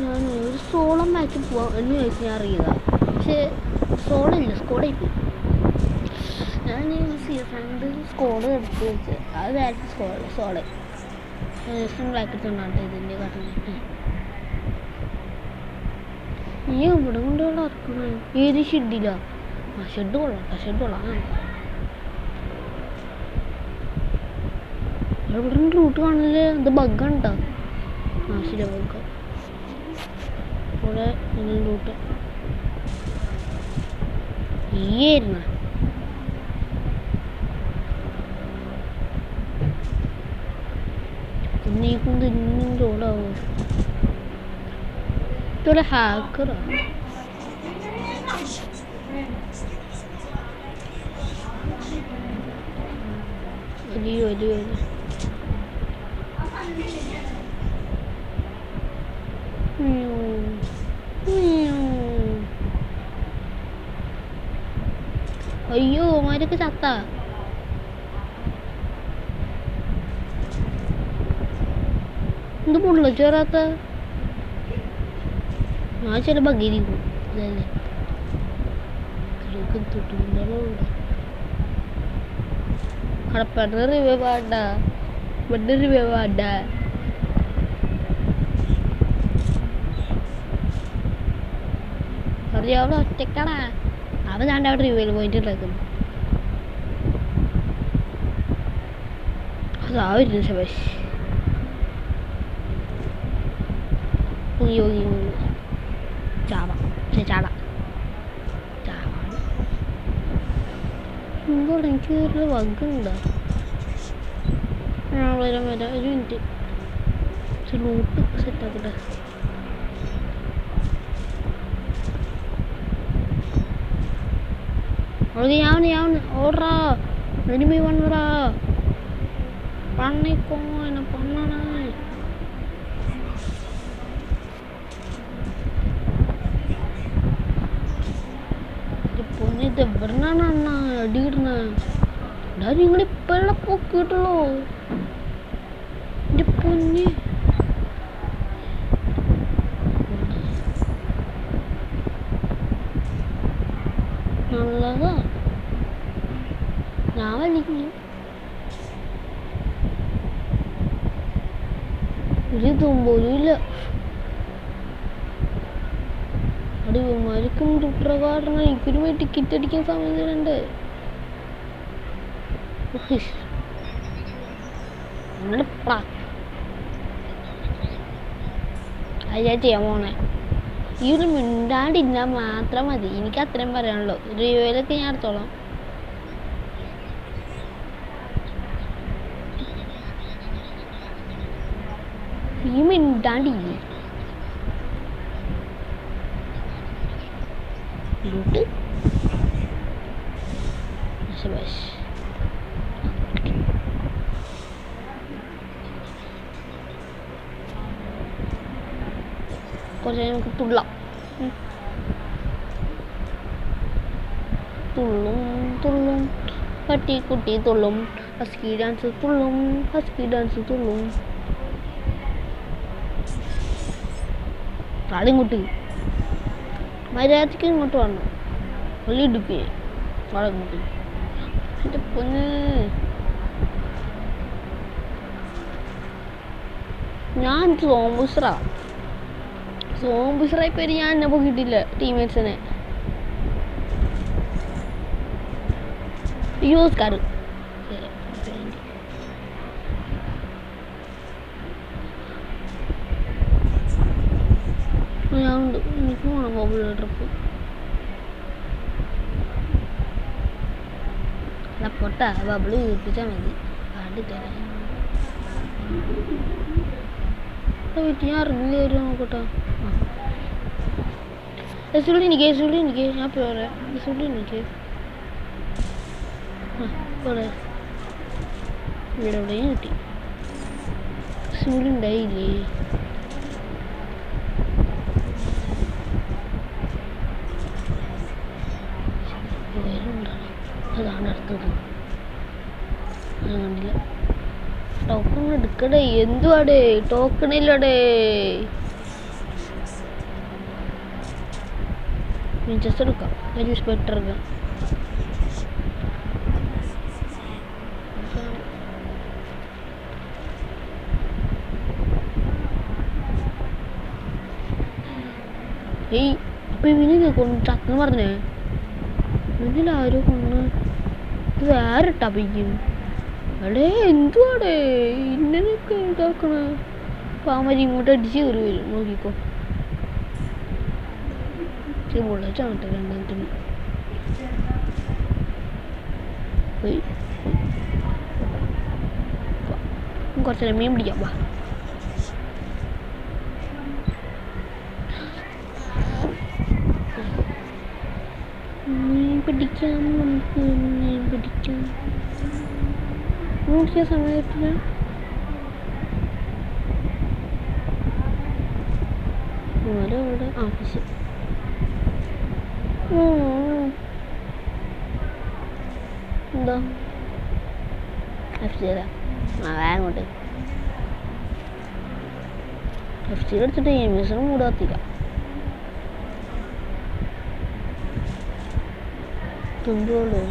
ഞാൻ ഒരു സോളം മാച്ച് പോവാം എന്ന് ചോദിച്ചാൽ ഞാൻ അറിയുക. പക്ഷേ സോളില്ല, സ്കോഡായിപ്പോയി. ഞാൻ ഫ്രണ്ട് സ്കോഡ് എടുത്ത് വെച്ച് അത് ഡയറക്റ്റ് സോള് ബ്ലാക്ക് എടുത്തുകൊണ്ടാണ് ഇതിൻ്റെ കാരണം. നീ ഇവിടെ കൊണ്ടുള്ള ഇറക്കണം. ഏത് ഷെഡില്ല? ആ ഷെഡ് കൊള്ളാം, ഷെഡ് കൊള്ളാം. ഇവിടെ റൂട്ട് കാണില്ലേ? ഇത് ബഗ്ഗാണ് കേട്ടോ. ആ ശരി, ബഗ്ഗ ഇവിടെ റൂട്ട് ഈയായിരുന്ന നീക്കൊണ്ട് ഇന്നും റോഡാവോ? ഇതൊരു ഹാക്കറാണ്. വലിയ വലിയ അയ്യോ മാരൊക്കെ ചത്ത. എന്ത് പൊള്ള ചേരാത്ത? ഞാൻ ചില ബഗിരിക്കും ഇതല്ലേ കടപ്പ റിവ്യൂ വേണ്ട, ഇവിടെ റിവ്യൂ വേണ്ട. അവിടെ ഒറ്റക്കടാ. അവൻ ഞാൻ അവിടെ റിവ്യൂല് പോയിട്ട് ഉണ്ടാക്കുന്നു. അതാവില്ല ശബാഷ്. ചാട ചാട എന്തോടെ എനിക്ക് ഒരു വഗുണ്ടോ? വരാം വരാം, ഒരു മിനിറ്റ്. ലൂട്ട് സെറ്റാക്കട്ടെ. ഞാൻ ഓടാ, എനിമി വന്നടാ. പണിക്കോ എന്നെ പണ്ണാണ്. പൊന്നിത് എവിടുന്നാണ് അണ്ണ അടിയിടുന്ന? നിങ്ങളിപ്പോഴുള്ള പൊക്കിയിട്ടുള്ളൂ എൻ്റെ പൊന്നി. നല്ലതാ, ഞാൻ വലിക്കുന്നു. ഒരു തുമ്പോലും ഇല്ല. അടിമാർക്കും കാരണം എനിക്കൊരു പോയി ടിക്കറ്റ് അടിക്കാൻ സമയം തരണ്ട്. അത് ഞാൻ ചെയ്യാൻ പോണേ. ഈ ഒരു മിണ്ടാണ്ടിരുന്നാൽ മാത്രം മതി. എനിക്ക് അത്രയും പറയാനുള്ളൂ. റിവ്യൂലൊക്കെ ഞാൻ എടുത്തോളാം. ഈ മിണ്ടാണ്ടില്ലേ ലൂട്ട് ശബാഷ്. കുറച്ച് നമുക്ക് തുള്ളാം. തുള്ളും തുള്ളും പട്ടിക്കുട്ടി തുള്ളും, ഹസ്കി ഡാൻസ് തുള്ളും, ഹസ്കി ഡാൻസ് തുള്ളും. ആളിങ്ങോട്ട് മര്യാദയ്ക്ക് ഇങ്ങോട്ട് വരണം. വലിയ ഇടുക്കി ആളിങ്ങോട്ട്. എൻ്റെ പൊന്ന്, ഞാൻ സോംബുസ്രായി പേര് ഞാൻ എന്നെ പോക്കിയിട്ടില്ല ടീമേറ്റ്സിനെ. യൂസ്കാർ ഞാനുണ്ട്. എനിക്ക് വേണം ബബിൾ ട്രിപ്പ്. അല്ല പൊട്ട ബബിള് വീർപ്പിച്ചാൽ മതി. കാട്ടിത്തരാം. വീട്ടിൽ ഞാൻ അറിഞ്ഞില്ല വരും നോക്കട്ടെ. എസുള്ളി എനിക്ക് ഞാൻ പോരെ എസുള്ളി എനിക്ക് പോരെ. ഇവിടെ എവിടെയും കിട്ടി. എസുള്ളി ഉണ്ടായില്ലേ? അതാണ് അടുത്തത്. ഞാൻ കണ്ടില്ല. ടോക്കൺ എടുക്കടേ. എന്തുവാടേ ടോക്കണില്ലടേ? വിഞ്ചസ്റ്റർ എടുക്കാം, ഒരു സ്പെക്ടർ എടുക്കാം. ഏയ് അപ്പം ഇവന് കൊണ്ട് ചക്കെന്ന് പറഞ്ഞേ, ഇവനിലാരും കൊണ്ട് ഇത് വേറെ ഇട്ടാപ്പിക്കും. അടേ എന്തുവാടേ ഇന്നൊക്കെ ഇതാക്കണ. പാമരി ഇങ്ങോട്ട് അടിച്ച് കയറി വരും, നോക്കിക്കോ. ബുള്ളറ്റാണ് രണ്ടാമത്തിന്. കുറച്ചേരം മീൻ പിടിക്കാം. വാ മീൻ പിടിക്കാം, നമുക്ക് മീൻ പിടിക്കാം. നോക്കിയ സമയത്തിന് അവിടെ ആഫീസ് എന്താ എഫ് ചെയ്താ അങ്ങോട്ട് എഫ് സി എടുത്തിട്ട് എമിസണും കൂടെ കത്തില്ല. തുമ്പോളൂ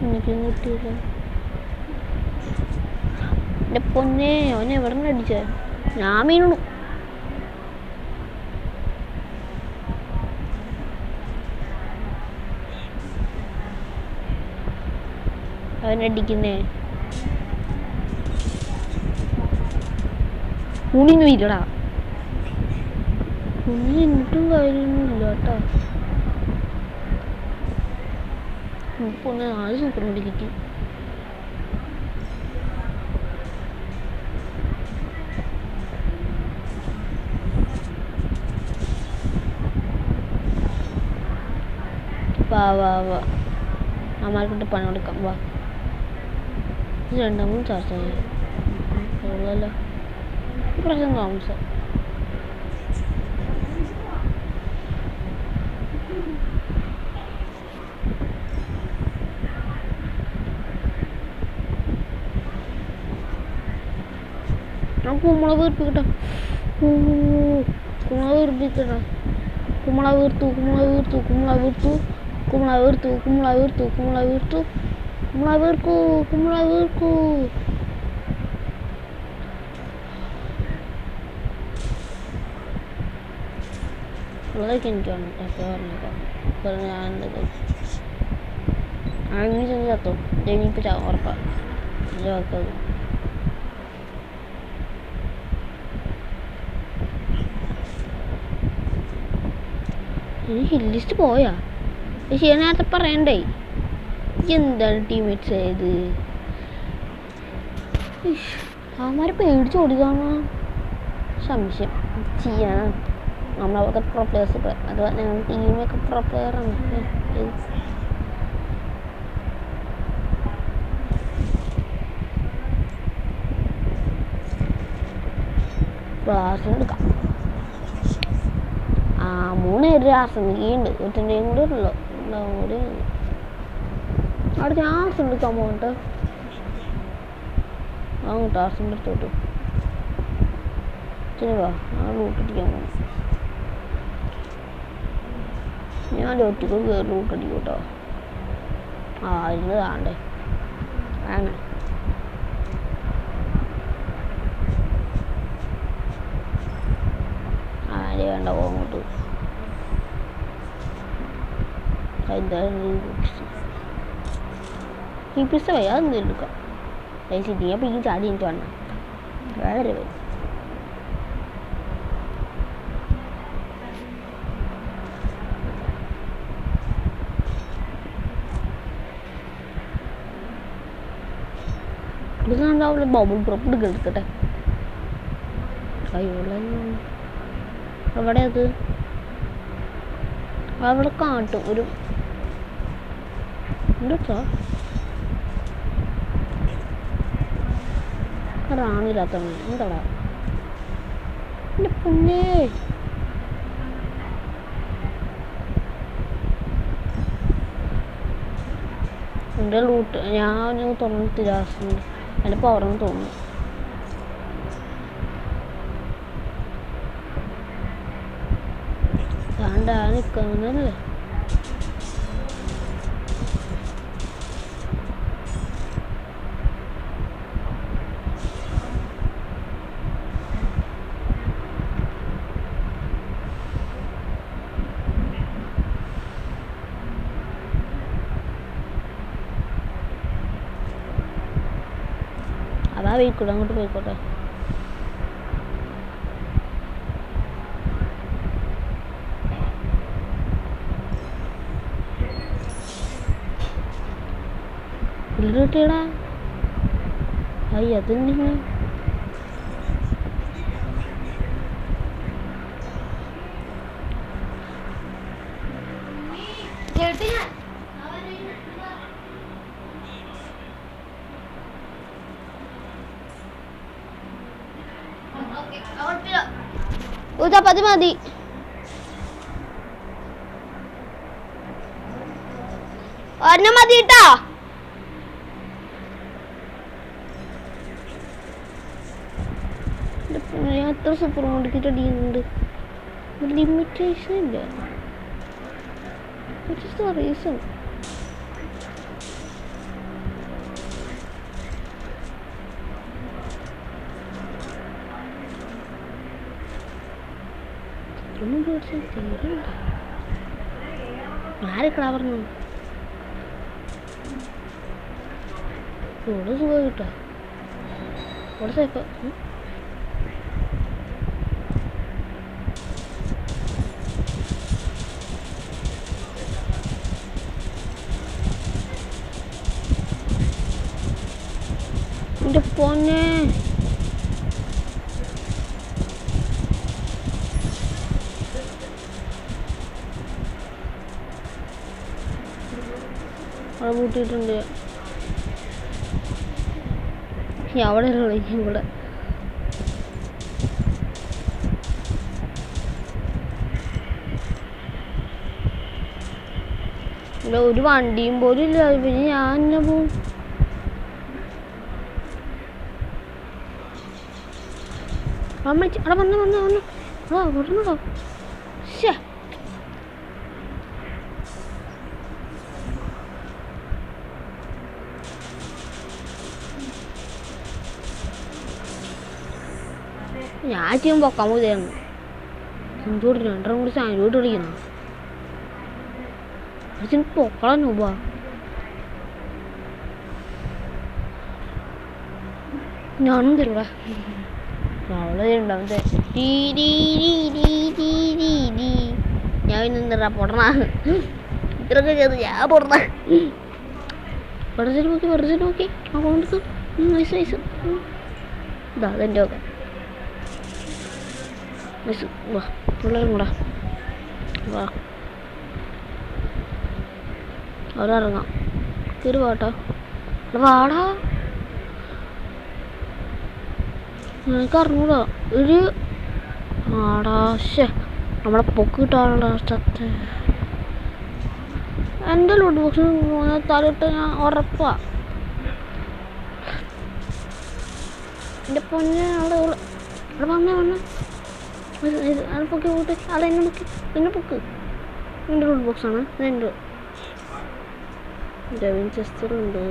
എനിക്കും കിട്ടിയില്ല. എൻ്റെ പൊന്നെ, അവനെ എവിടെ നിന്ന് അടിച്ചേ? ഞാൻ വീണു. അവനടിക്കുന്നേ ഉണിന്ന് വീരടാ. ഉണ്ണി എന്നിട്ടും കാര്യമൊന്നുമില്ല കേട്ടോ. ഇപ്പോൾ 4 സൂപ്പർ കൂടി കിട്ടി. വാ വാ വാ അമ്മക്കിട്ട് പണി കൊടുക്കാം. വാ ഇത് 2-3 ചാർജായി ഉള്ളല്ലോ. പ്രശ്നം താമസം കുമ്പള വീർപ്പിക്കട്ടെ. കുമ്പള വീർപ്പിക്കട്ടെ. കുമ്പള വീർത്തു, കുമ്പള വീർത്തു, കുമ്പള വീർത്തു, കുമ്പള വീർത്തു, കുമ്പള വീർത്തു, കുമ്പള വീർത്തു, കുമ്പള വീർക്കൂ, കുമ്പള വീർക്കൂ. അതൊക്കെ എനിക്കാണ് പറഞ്ഞേക്കാം. ഞാൻ എന്തൊക്കെ അങ്ങനെ ചെന്ന് ചത്തോ ഇനിയിപ്പോൾ ഉറപ്പാം ചത്തത്. ഇനി ഹിൽ ലിസ്റ്റ് പോയാ പക്ഷേ നേരത്തെ പറയണ്ടേ. എന്താണ് ടീമേറ്റ്സ് ആയത്? അവന്മാരെ പേടിച്ച് ഓടിക്കാണോ സംശയം. ചെയ്യാനാണ് നമ്മളവിടുത്തെ പ്രോ പ്ലെയേഴ്സ്. അത് ഞങ്ങൾ ടീമൊക്കെ പ്രോ പ്ലെയറാണ്. ക്ലാസ്സിലെടുക്കാം. 3 പേര് ആസ്വദിക്കുന്നുണ്ട്. ഒറ്റൻ്റെയും കൂടെ ഉള്ളു കൂടി അടുത്ത് ആസം എടുക്കാൻ പോകട്ടെ. അങ്ങോട്ട് ആസം എടുത്തോട്ട് വാ. ലൂട്ടടിക്കാൻ പോകണം. ഞാൻ ഒറ്റക്ക് കയറി ലൂട്ടടിക്കും കേട്ടോ. ഇന്ന് താണ്ടേ അങ്ങനെ ആര് വേണ്ട അങ്ങോട്ട്. ഈ പിസ്സ വയ്യ അതെന്തെങ്കിലും എടുക്കാം. സിറ്റി അപ്പം ഈ ചാടി എനിക്ക് വേണം. വേറെ വരും. ഇതുണ്ടാവില്ല. ബബിൾ ഡ്രോപ്പ് എടുക്കട്ടെ. കയ്യോള അവിടെ അത് അവിടെ കാട്ടും ഒരു എന്താ റാണില്ലാത്ത എന്താടാ എൻ്റെ പൊന്നേ. എൻ്റെ ലൂട്ട് ഞാൻ തുറന്നിട്ട് ലാസ്റ്റ് എൻ്റെ പവറെന്ന് തോന്നുന്നു. ആണ്ടാ നിൽക്കുന്നല്ലേ. അതാ പോയിക്കോട്ടെ, അങ്ങോട്ട് പോയിക്കോട്ടെ. കിട്ടിയടാ. അയ്യ അതെന്തിന് ചപ്പാത്തി മതി. ഒരെണ്ണം മതി കേട്ടോ. എത്ര സൂപ്പർ മാർക്കറ്റ് അടിയുന്നുണ്ട്. ലിമിറ്റേഷൻ ഇല്ല. റീസൺ ആരൊക്കെടാ പറഞ്ഞു. ഇവിടെ സുഖം കിട്ടാ. ഇവിടെ സേഫ്. എൻ്റെ പൊന്നെ അവിടെ കൂട്ടിയിട്ടുണ്ട്. അവിടെ ഇവിടെ ഇവിടെ ഒരു വണ്ടിയും പോലും ഇല്ല. പിന്നെ ഞാൻ തന്നെ പോവും. അവിടെ വന്നു പറഞ്ഞോ. ശേ ഞാൻ ചെയ്യുമ്പോൾ പൊക്കാൻ പോയിരുന്നു. എന്തോട്ട് രണ്ടെണ്ണം കൂടി സാധനോട്ട് കളിക്കുന്നു. അതിന് പൊക്കളാ നോബാ. ഞാനും തരൂടാ. അവള് തരുണ്ടാവത്തെ ഞാൻ പിന്നെന്താ പൊടണ ഇത്രയൊക്കെ ചെയ്ത് ഞാൻ പൊടണ. വെറുതെ നോക്കി ആ കൊണ്ടു നൈസ് നൈസ്. ഇതാ അതെൻ്റെ ഒക്കെ നൈസ്. വാ പിള്ളേരും കൂടാ വാ. അവിടെ ഇറങ്ങാം. കയറി വാട്ടോ. വാടാ. എനിക്ക് അറിഞ്ഞൂടാ ഒരു ആടാശേ നമ്മളെ പൊക്ക് കിട്ടാനുള്ള ചത്ത്. എൻ്റെ ലൂട്ട് ബോക്സ് തലയിട്ട് ഞാൻ ഉറപ്പാ. എൻ്റെ പൊന്നെ അവിടെ വന്നേ അത് പൊക്കി കൂട്ടി. അത് എന്നെ പൊക്ക്. എൻ്റെ ലൂട്ട് ബോക്സാണ്. എൻ്റെ വിൻചെസ്റ്ററുണ്ട്.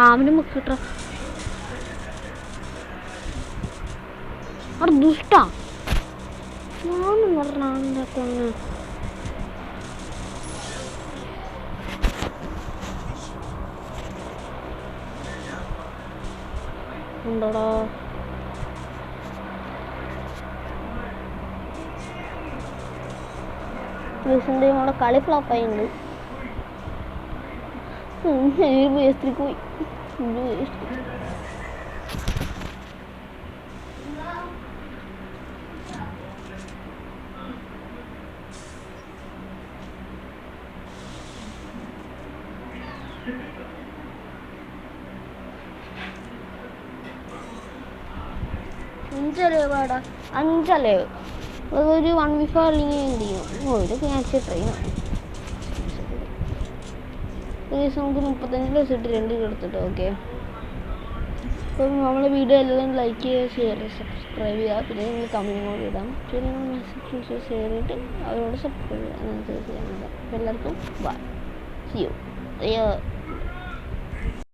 അവന് മുക്കിട്ട അവിടെ ദുഷ്ടാ. ഞാനും പറഞ്ഞ കൊന്ന് ഉണ്ടോടാ. നമ്മുടെ കളി ഫ്ലോപ്പായിട്ടുണ്ട്. വേസ്റ്റിലേക്ക് പോയി. അഞ്ചലേവാടാ 5 അലേവ്. അതൊരു 1v4 അല്ലെങ്കിൽ എന്ത് ചെയ്യും. ഇതൊക്കെ ഞാൻ ട്രെയിനാണ്. ഗൈസ് നമുക്ക് 35 ഇട്ട് 2 എടുത്തിട്ട് ഓക്കെ. അപ്പം നമ്മളെ വീഡിയോ എല്ലാം ലൈക്ക് ചെയ്യുക, ഷെയർ ചെയ്യുക, സബ്സ്ക്രൈബ് ചെയ്യുക. പിന്നെ നിങ്ങൾ കമൻറ്റ് കൂടി ഇടാം. പിന്നെ നിങ്ങൾ മെസ്സേജ് ഷെയർ ചെയ്തിട്ട് അവരോട് സബ്സ്ക്രൈബ് ചെയ്യുക. അങ്ങനെ ചെയ്യാം. അപ്പോൾ എല്ലാവർക്കും ബൈ, സീ യു.